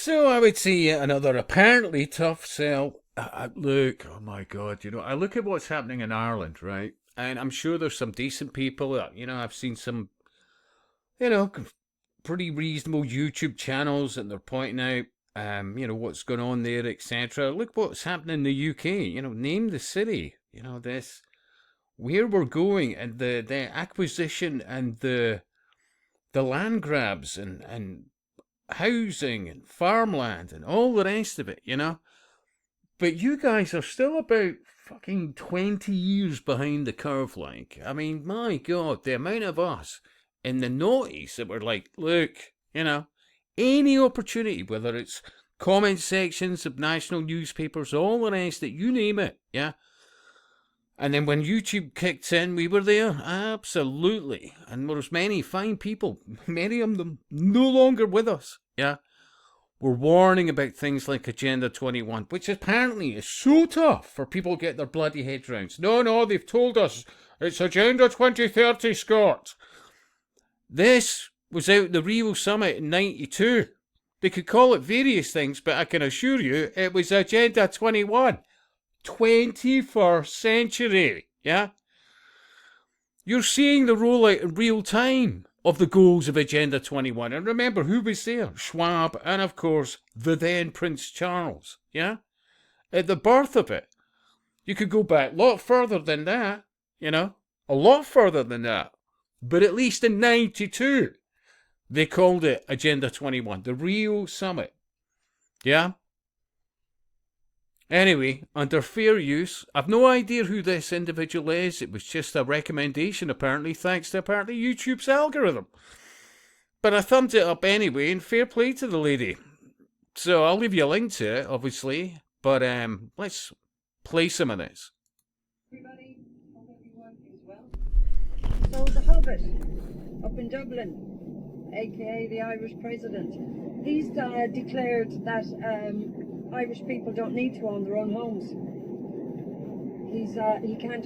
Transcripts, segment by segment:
So I would say yet another apparently tough sell. Look, oh my God, I look at what's happening in Ireland, right? And I'm sure there's some decent people. I've seen some, you know, pretty reasonable YouTube channels and they're pointing out, what's going on there, etc. Look what's happening in the UK. Name the city. This where we're going and the acquisition and the land grabs and housing and farmland and all the rest of it. But you guys are still about fucking 20 years behind the curve, like. I mean, my God, the amount of us in the noughties that were like, look, any opportunity, whether it's comment sections of national newspapers, all the rest, that you name it, yeah? And then when YouTube kicked in, we were there, absolutely. And there was many fine people, many of them no longer with us, yeah? We're warning about things like Agenda 21, which apparently is so tough for people to get their bloody heads round. No, they've told us it's Agenda 2030, Scott. This was out at the Rio Summit in 92. They could call it various things, but I can assure you it was Agenda 21. 21st century, yeah? You're seeing the rollout in real time of the goals of Agenda 21. And remember, who was there? Schwab and, of course, the then Prince Charles, yeah? At the birth of it. You could go back a lot further than that, a lot further than that. But at least in 92, they called it Agenda 21, the Rio Summit, yeah? Anyway, under fair use, I've no idea who this individual is. It was just a recommendation, apparently, thanks to YouTube's algorithm. But I thumbed it up anyway, and fair play to the lady. So I'll leave you a link to it, obviously. But let's play some of this. Everybody, hope everyone is well. So the Hobbit, up in Dublin, aka the Irish president, he's declared that Irish people don't need to own their own homes. He can't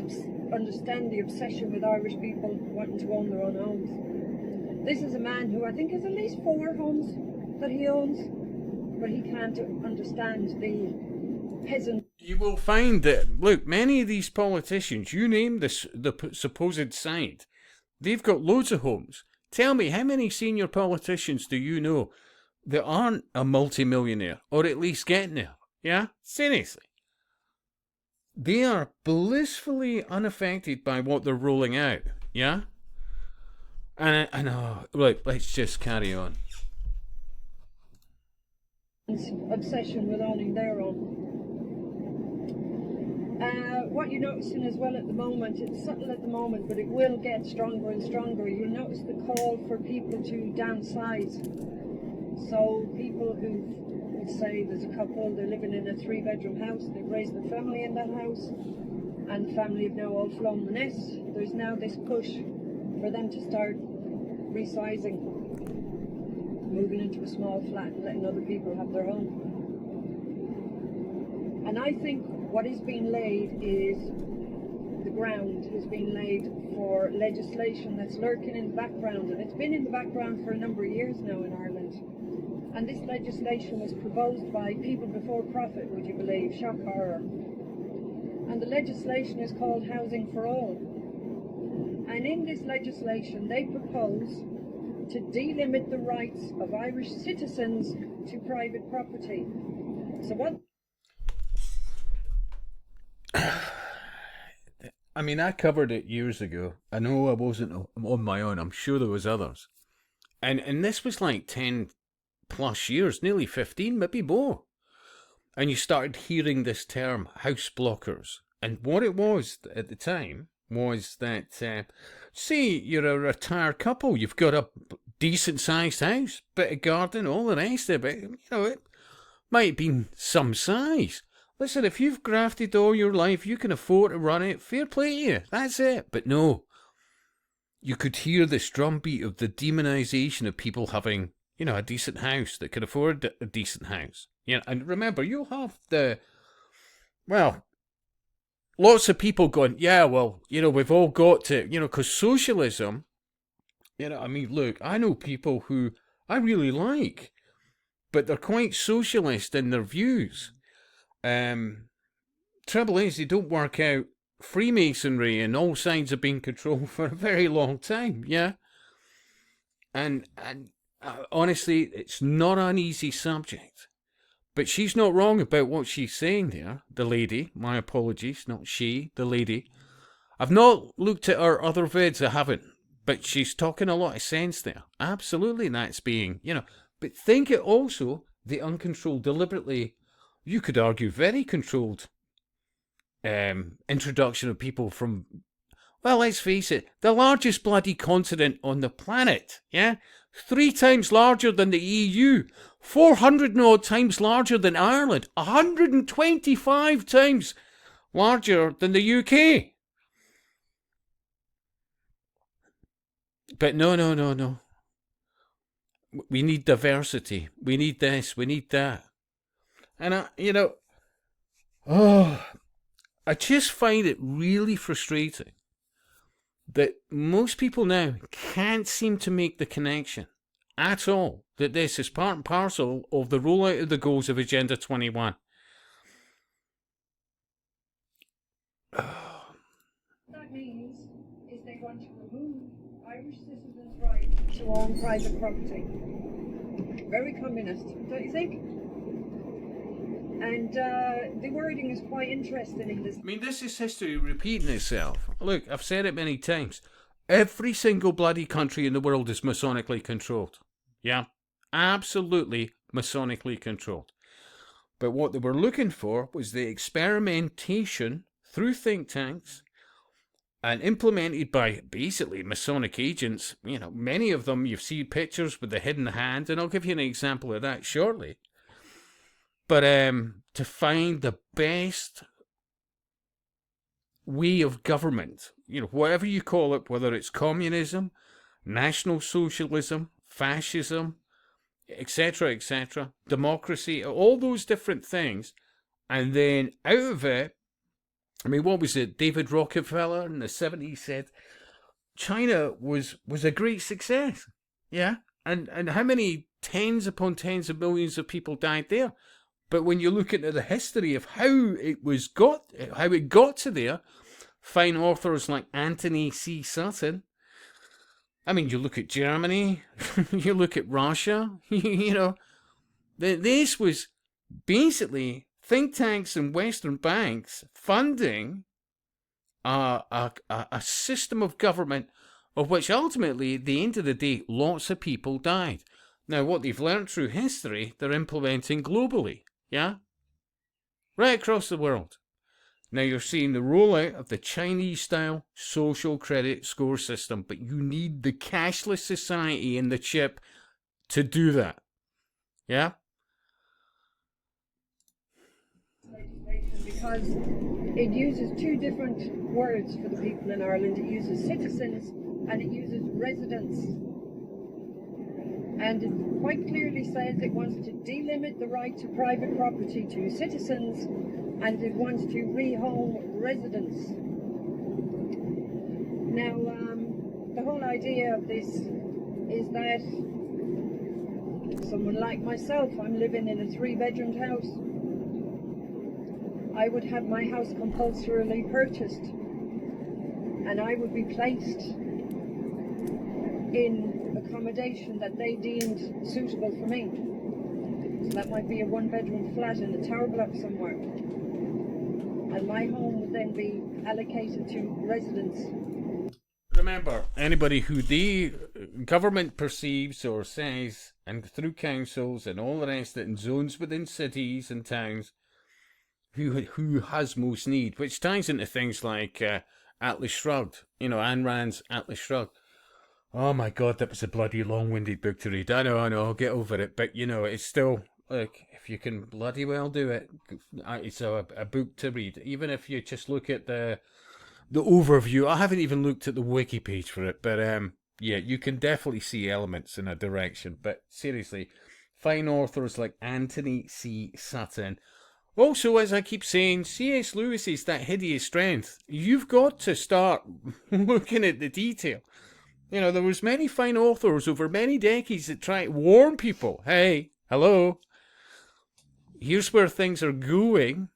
understand the obsession with Irish people wanting to own their own homes. This is a man who I think has at least 4 homes that he owns, but he can't understand the peasant. You will find that, look, many of these politicians, you name the supposed side, they've got loads of homes. Tell me, how many senior politicians do you know that aren't a multimillionaire, or at least getting there? Yeah? Seriously. They are blissfully unaffected by what they're rolling out. Yeah? And I know, look, let's just carry on. Obsession with owning their own. What you're noticing as well at the moment, it's subtle at the moment, but it will get stronger and stronger. You'll notice the call for people to downsize. So people who would say there's a couple, they're living in a 3-bedroom house, they've raised their family in that house, and the family have now all flown the nest. There's now this push for them to start resizing, moving into a small flat and letting other people have their own. And I think what is being laid is, the ground is being laid for legislation that's lurking in the background, and it's been in the background for a number of years now in Ireland. And this legislation was proposed by people before profit, would you believe? Shock horror. And the legislation is called Housing for All. And in this legislation, they propose to delimit the rights of Irish citizens to private property. So what? I mean, I covered it years ago. I know I wasn't on my own. I'm sure there was others. And this was like 10 plus years, nearly 15, maybe more. And you started hearing this term, house blockers. And what it was at the time was that, say you're a retired couple, you've got a decent sized house, bit of garden, all the rest of it, it might have been some size. Listen, if you've grafted all your life, you can afford to run it, fair play to you, that's it. But no, you could hear this drumbeat of the demonisation of people having, a decent house, that could afford a decent house. And remember, you'll have lots of people going, we've all got to, because socialism, look, I know people who I really like, but they're quite socialist in their views. Trouble is, they don't work out Freemasonry, and all sides have been controlled for a very long time, yeah? And honestly, it's not an easy subject. But she's not wrong about what she's saying there, the lady. My apologies, not she, the lady. I've not looked at her other vids, I haven't. But she's talking a lot of sense there. Absolutely, that's being, But think it also, the uncontrolled, deliberately, you could argue very controlled introduction of people from, well, let's face it, the largest bloody continent on the planet, yeah? 3 times larger than the EU, 400 and odd times larger than Ireland, 125 times larger than the UK. But no. We need diversity. We need this. We need that. And I just find it really frustrating that most people now can't seem to make the connection at all that this is part and parcel of the rollout of the goals of Agenda 21. That means is they want to remove Irish citizens' right to own private property. Very communist, don't you think? And the wording is quite interesting in this. I mean, this is history repeating itself. Look, I've said it many times. Every single bloody country in the world is Masonically controlled. Yeah? Absolutely Masonically controlled. But what they were looking for was the experimentation through think tanks and implemented by basically Masonic agents. Many of them, you've seen pictures with the hidden hand, and I'll give you an example of that shortly. But to find the best way of government, whatever you call it, whether it's communism, national socialism, fascism, etc., democracy, all those different things, and then out of it, I mean, what was it? David Rockefeller in the 70s said China was a great success, yeah, and how many tens upon tens of millions of people died there? But when you look into the history of how it got to there, fine authors like Anthony C. Sutton. I mean, you look at Germany, you look at Russia. This was basically think tanks and Western banks funding a system of government of which ultimately, at the end of the day, lots of people died. Now, what they've learned through history, they're implementing globally. Yeah? Right across the world. Now you're seeing the rollout of the Chinese-style social credit score system, but you need the cashless society and the chip to do that. Yeah? Because it uses 2 different words for the people in Ireland. It uses citizens and it uses residents. And it quite clearly says it wants to delimit the right to private property to citizens, and it wants to rehome residents. Now, the whole idea of this is that someone like myself, I'm living in a 3-bedroomed house. I would have my house compulsorily purchased, and I would be placed in accommodation that they deemed suitable for me. So that might be a 1-bedroom flat in a tower block somewhere. And my home would then be allocated to residents. Remember, anybody who the government perceives or says, and through councils and all the rest of it, in zones within cities and towns, who has most need, which ties into things like Atlas Shrugged, Ayn Rand's Atlas Shrugged. Oh my God, that was a bloody long-winded book to read. I know, I'll get over it. But, it's still, look, if you can bloody well do it, it's a book to read. Even if you just look at the overview. I haven't even looked at the wiki page for it. But, yeah, you can definitely see elements in a direction. But seriously, fine authors like Anthony C. Sutton. Also, as I keep saying, C.S. Lewis is that hideous strength. You've got to start looking at the detail. There was many fine authors over many decades that try to warn people, hey, Hello? Here's where things are going.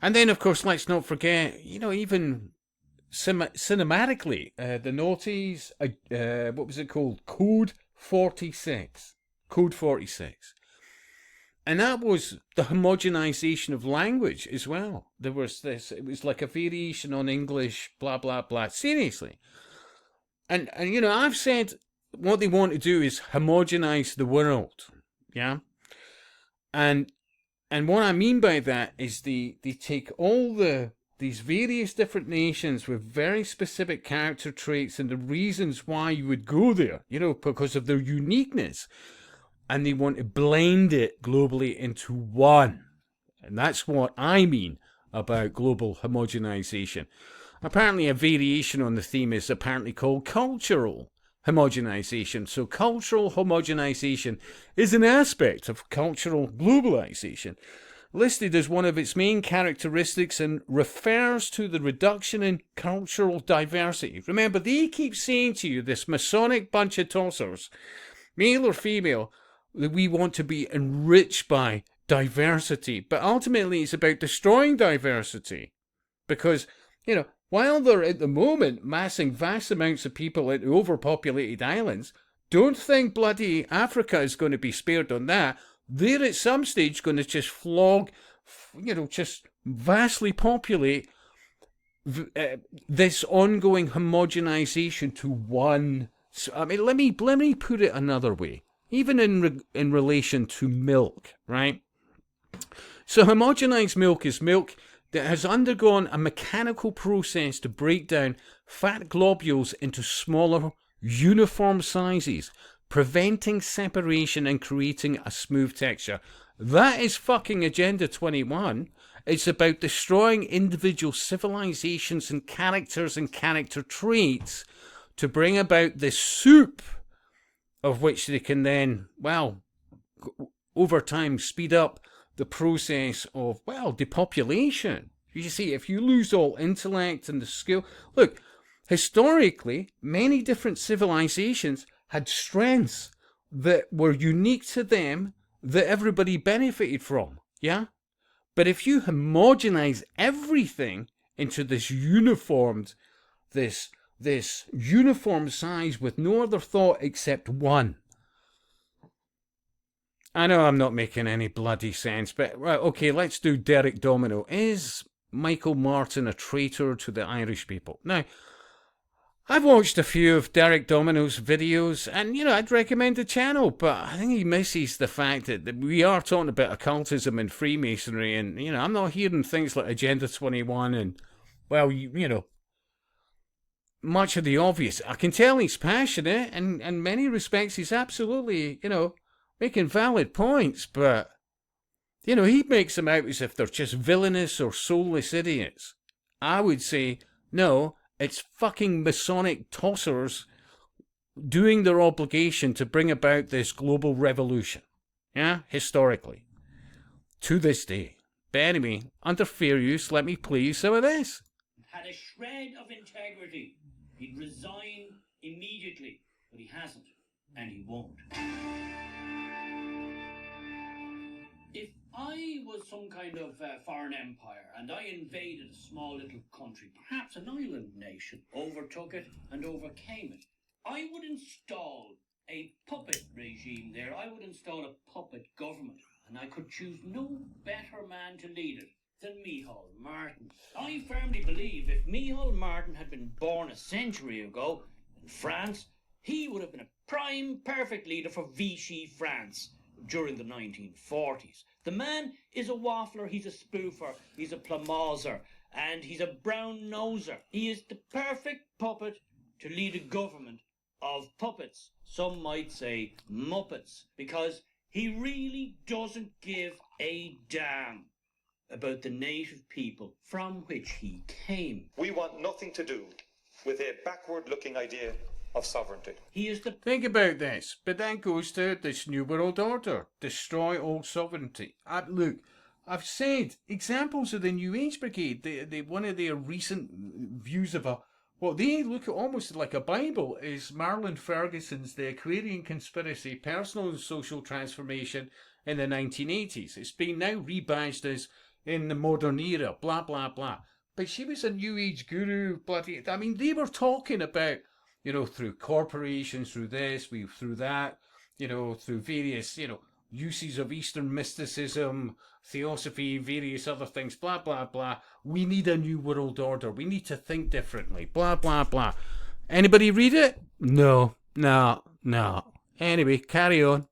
And then, of course, let's not forget, even cinematically, the noughties, what was it called? Code 46. Code 46. And that was the homogenization of language as well. There was this, it was like a variation on English, blah, blah, blah. Seriously. And I've said what they want to do is homogenize the world. Yeah. And what I mean by that is they take all these various different nations with very specific character traits and the reasons why you would go there, because of their uniqueness. And they want to blend it globally into one. And that's what I mean about global homogenization. Apparently, a variation on the theme is apparently called cultural homogenization. So, cultural homogenization is an aspect of cultural globalization, listed as one of its main characteristics, and refers to the reduction in cultural diversity. Remember, they keep saying to you, this Masonic bunch of tossers, male or female, that we want to be enriched by diversity. But ultimately, it's about destroying diversity. Because, while they're at the moment massing vast amounts of people into overpopulated islands, don't think bloody Africa is going to be spared on that. They're at some stage going to just flog, just vastly populate this ongoing homogenization to one. I mean, let me put it another way. Even in relation to milk, right? So homogenized milk is milk that has undergone a mechanical process to break down fat globules into smaller, uniform sizes, preventing separation and creating a smooth texture. That is fucking Agenda 21. It's about destroying individual civilizations and character traits to bring about this soup of which they can then, over time speed up the process of, depopulation. You see, if you lose all intellect and the skill... Look, historically, many different civilizations had strengths that were unique to them that everybody benefited from, yeah? But if you homogenize everything into this uniformed, this uniform size with no other thought except one. I know I'm not making any bloody sense, but right, okay, let's do Derek Domino. Is Michael Martin a traitor to the Irish people? Now, I've watched a few of Derek Domino's videos, and, I'd recommend the channel, but I think he misses the fact that we are talking about occultism and Freemasonry, and, I'm not hearing things like Agenda 21 and, much of the obvious. I can tell he's passionate, and in many respects he's absolutely, making valid points, but, he makes them out as if they're just villainous or soulless idiots. I would say, no, it's fucking Masonic tossers doing their obligation to bring about this global revolution. Yeah, historically. To this day. But anyway, under fair use, let me play you some of this. Had a shred of integrity, he'd resign immediately, but he hasn't, and he won't. If I was some kind of foreign empire and I invaded a small little country, perhaps an island nation, overtook it and overcame it, I would install a puppet regime there. I would install a puppet government, and I could choose no better man to lead it than Micheál Martin. I firmly believe if Micheál Martin had been born a century ago in France, he would have been a prime perfect leader for Vichy France during the 1940s. The man is a waffler, he's a spoofer, he's a plumauser, and he's a brown noser. He is the perfect puppet to lead a government of puppets. Some might say muppets, because he really doesn't give a damn about the native people from which he came. We want nothing to do with a backward-looking idea of sovereignty. He is the... Think about this, but that goes to this New World Order. Destroy all sovereignty. Look, I've said examples of the New Age Brigade. One of their recent views of a what they look at almost like a Bible is Marlon Ferguson's The Aquarian Conspiracy, Personal and Social Transformation in the 1980s. It's been now rebadged as in the modern era, blah, blah, blah. But she was a New Age guru, bloody. I mean, they were talking about, through corporations, through this, through that, through various, uses of Eastern mysticism, theosophy, various other things, blah, blah, blah. We need a new world order. We need to think differently, blah, blah, blah. Anybody read it? No. Anyway, carry on.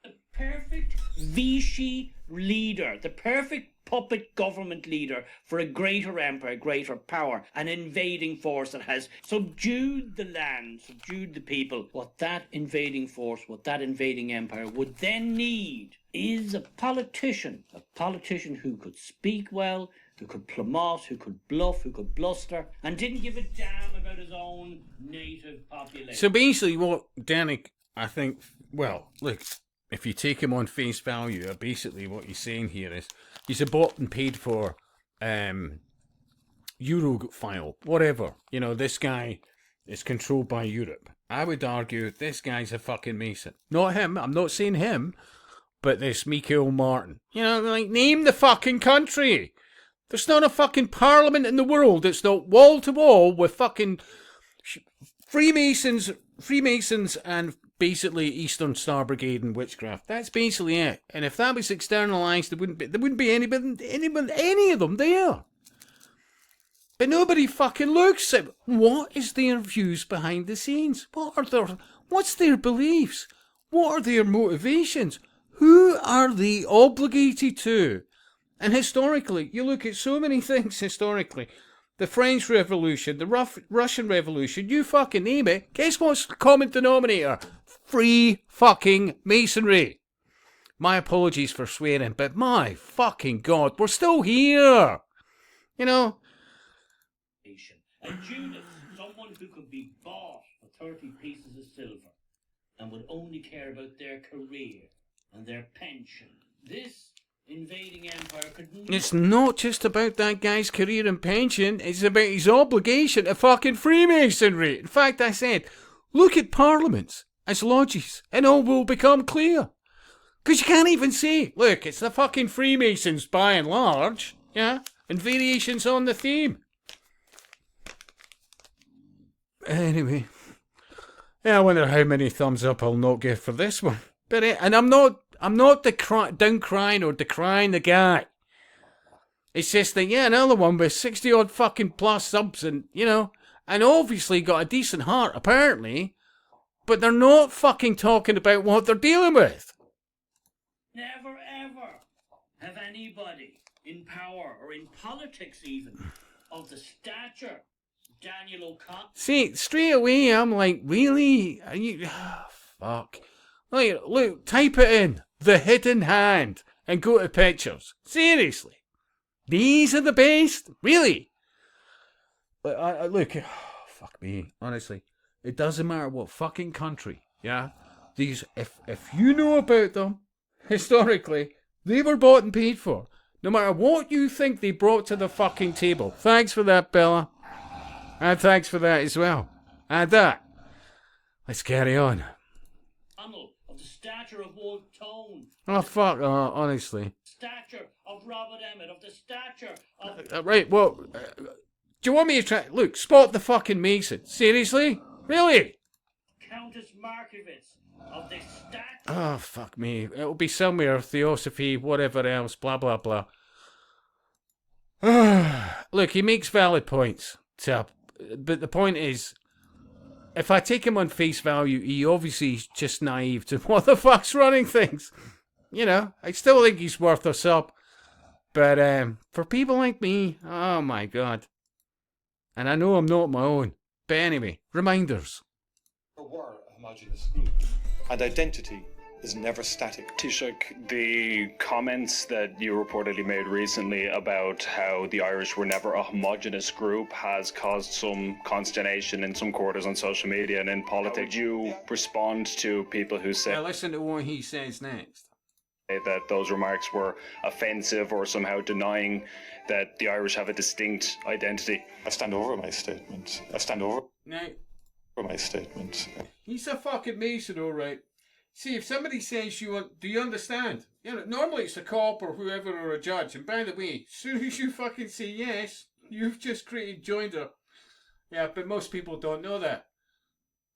The perfect Vichy leader, the perfect puppet government leader for a greater empire, greater power, an invading force that has subdued the land, subdued the people. What that invading force, what that invading empire would then need is a politician who could speak well, who could plumose, who could bluff, who could bluster, and didn't give a damn about his own native population. So basically what Danik, I think, well, look, if you take him on face value, basically what he's saying here is he's a bought and paid for Europhile, whatever. This guy is controlled by Europe. I would argue this guy's a fucking Mason. Not him, I'm not saying him, but this Michael Martin. Name the fucking country. There's not a fucking parliament in the world that's not wall to wall with fucking Freemasons and basically Eastern Star Brigade and witchcraft. That's basically it. And if that was externalised, there wouldn't be any of them there. But nobody fucking looks at what is their views behind the scenes. What's their beliefs? What are their motivations? Who are they obligated to? And historically, you look at so many things historically. The French Revolution, the Russian Revolution, you fucking name it. Guess what's the common denominator? Free fucking masonry. My apologies for swearing, but my fucking God, we're still here. And Judas, someone who could be bought for 30 pieces of silver and would only care about their career and their pension. This invading empire could... It's not just about that guy's career and pension. It's about his obligation to fucking Freemasonry. In fact, I said, look at parliaments as lodges and all will become clear. Because you can't even say, look, it's the fucking Freemasons by and large, yeah? And variations on the theme. Anyway, I wonder how many thumbs up I'll not get for this one. But and I'm not down crying or decrying the guy. It's just that, another one with 60 odd fucking plus subs and, and obviously got a decent heart, apparently, but they're not fucking talking about what they're dealing with. Never ever have anybody in power or in politics even of the stature Daniel O'Connor. See, straight away I'm like, really? Are you... fuck. Look, type it in. The Hidden Hand. And go to pictures. Seriously. These are the best? Really? Look, fuck me. Honestly. It doesn't matter what fucking country. Yeah? These, if you know about them, historically, they were bought and paid for. No matter what you think they brought to the fucking table. Thanks for that, Bella. And thanks for that as well. And that. Let's carry on. Of the stature of Walt Tone. Oh, fuck. Oh, honestly. Stature of Robert Emmett. Of the stature of... Right, well... do you want me to try... Look, spot the fucking Mason. Seriously? Really? Countess Markiewicz. Of the stature... Oh, fuck me. It'll be somewhere. Theosophy, whatever else. Blah, blah, blah. Look, he makes valid points. But the point is... If I take him on face value, he obviously is just naive to what the fuck's running things. I still think he's worth a sub. But for people like me, oh my God. And I know I'm not my own. But anyway, reminders. Were a homogenous group, and identity is never static. Taoiseach, the comments that you reportedly made recently about how the Irish were never a homogenous group has caused some consternation in some quarters on social media and in politics. Would you respond to people who say... Now listen to what he says next. that those remarks were offensive or somehow denying that the Irish have a distinct identity. I stand over my statement. I stand over Now, my statement. he's a fucking Mason, all right. See, if somebody says do you understand? You know, normally it's a cop or whoever or a judge. And by the way, as soon as you fucking say yes, you've just created joinder. Yeah, but most people don't know that.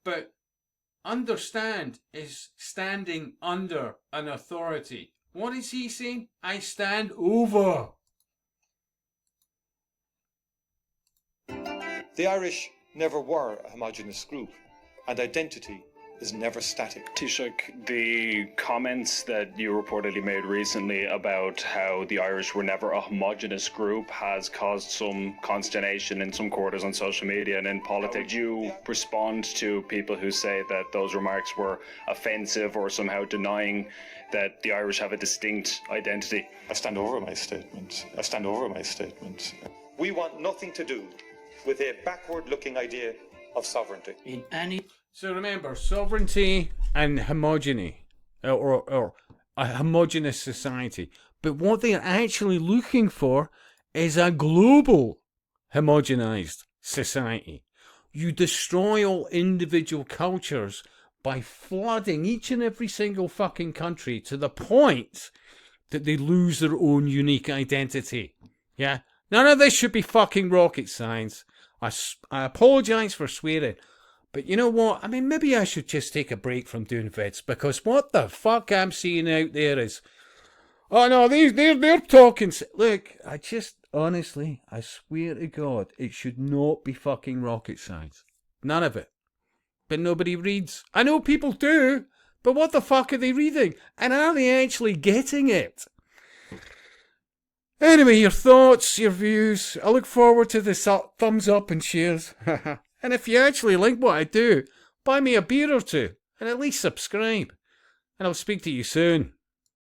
But understand is standing under an authority. What is he saying? I stand over. The Irish never were a homogenous group, and identity is never static. Taoiseach, the comments that you reportedly made recently about how the Irish were never a homogenous group has caused some consternation in some quarters on social media and in politics. Would you respond to people who say that those remarks were offensive or somehow denying that the Irish have a distinct identity? I stand over my statement. I stand over my statement. We want nothing to do with a backward-looking idea of sovereignty. In any So remember, sovereignty and homogeny, or a homogenous society. But what they're actually looking for is a global homogenized society. You destroy all individual cultures by flooding each and every single fucking country to the point that they lose their own unique identity. Yeah? None of this should be fucking rocket science. I apologise for swearing. But you know what? I mean, maybe I should just take a break from doing vids, because what the fuck I'm seeing out there is, oh no, they're talking. Look, honestly, I swear to God, it should not be fucking rocket science. None of it. But nobody reads. I know people do, but what the fuck are they reading? And are they actually getting it? Anyway, your thoughts, your views. I look forward to the thumbs up and shares. And if you actually like what I do, buy me a beer or two, and at least subscribe. And I'll speak to you soon.